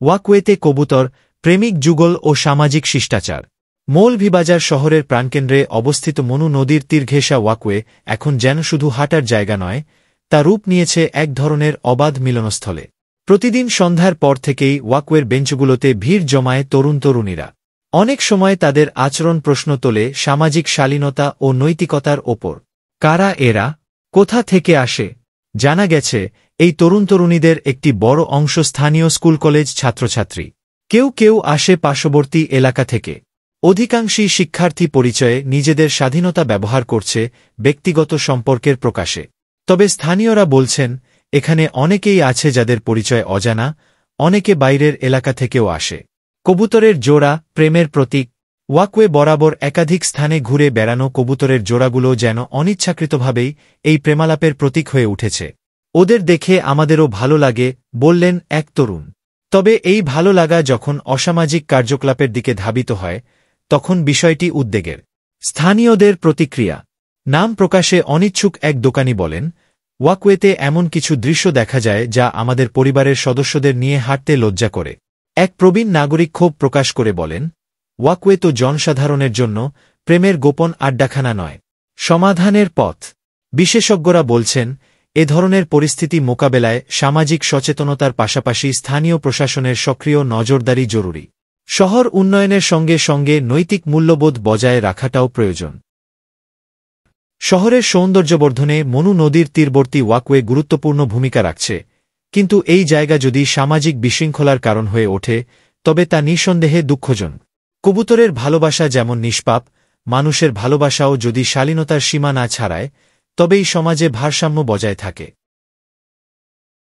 ওয়াকওয়েতে কবুতর, প্রেমিক যুগল ও সামাজিক শিষ্টাচার। মৌলভীবাজার শহরের প্রাণকেন্দ্রে অবস্থিত মনু নদীর তীর ঘেঁষা ওয়াকওয়ে এখন যেন শুধু হাঁটার জায়গা নয়, তা রূপ নিয়েছে এক ধরনের অবাধ মিলনস্থলে। প্রতিদিন সন্ধ্যার পর থেকেই ওয়াকওয়ের বেঞ্চগুলোতে ভিড় জমায় তরুণ তরুণীরা। অনেক সময় তাদের আচরণ প্রশ্ন তোলে সামাজিক শালীনতা ও নৈতিকতার ওপর। কারা এরা? কোথা থেকে আসে? জানা গেছে, এই তরুণ তরুণীদের একটি বড় অংশ স্থানীয় স্কুল কলেজ ছাত্রছাত্রী। কেউ কেউ আসে পার্শ্ববর্তী এলাকা থেকে। অধিকাংশই শিক্ষার্থী পরিচয়ে নিজেদের স্বাধীনতা ব্যবহার করছে ব্যক্তিগত সম্পর্কের প্রকাশে। তবে স্থানীয়রা বলছেন, এখানে অনেকেই আছে যাদের পরিচয় অজানা, অনেকে বাইরের এলাকা থেকেও আসে। কবুতরের জোড়া, প্রেমের প্রতীক। ওয়াকওয়ে বরাবর একাধিক স্থানে ঘুরে বেড়ানো কবুতরের জোড়াগুলো যেন অনিচ্ছাকৃতভাবেই এই প্রেমালাপের প্রতীক হয়ে উঠেছে। ওদের দেখে আমাদেরও ভালো লাগে, বললেন এক তরুণ। তবে এই ভালো লাগা যখন অসামাজিক কার্যকলাপের দিকে ধাবিত হয়, তখন বিষয়টি উদ্বেগের। স্থানীয়দের প্রতিক্রিয়া। নাম প্রকাশে অনিচ্ছুক এক দোকানি বলেন, ওয়াকওয়েতে এমন কিছু দৃশ্য দেখা যায় যা আমাদের পরিবারের সদস্যদের নিয়ে হাঁটতে লজ্জা করে। এক প্রবীণ নাগরিক ক্ষোভ প্রকাশ করে বলেন, ওয়াকওয়ে তো জনসাধারণের জন্য, প্রেমের গোপন আড্ডাখানা নয়, সমাধানের পথ। বিশেষজ্ঞরা বলছেন, এ ধরনের পরিস্থিতি মোকাবেলায় সামাজিক সচেতনতার পাশাপাশি স্থানীয় প্রশাসনের সক্রিয় নজরদারি জরুরি। শহর উন্নয়নের সঙ্গে সঙ্গে নৈতিক মূল্যবোধ বজায় রাখাটাও প্রয়োজন। শহরের সৌন্দর্যবর্ধনে মনু নদীর তীরবর্তী ওয়াকওয়ে গুরুত্বপূর্ণ ভূমিকা রাখছে, কিন্তু এই জায়গা যদি সামাজিক বিশৃঙ্খলার কারণ হয়ে ওঠে, তবে তা নিঃসন্দেহে দুঃখজনক। কবুতরের ভালোবাসা যেমন নিষ্পাপ, মানুষের ভালোবাসাও যদি শালীনতার সীমা না ছাড়ায়, তবেই সমাজে ভারসাম্য বজায় থাকে।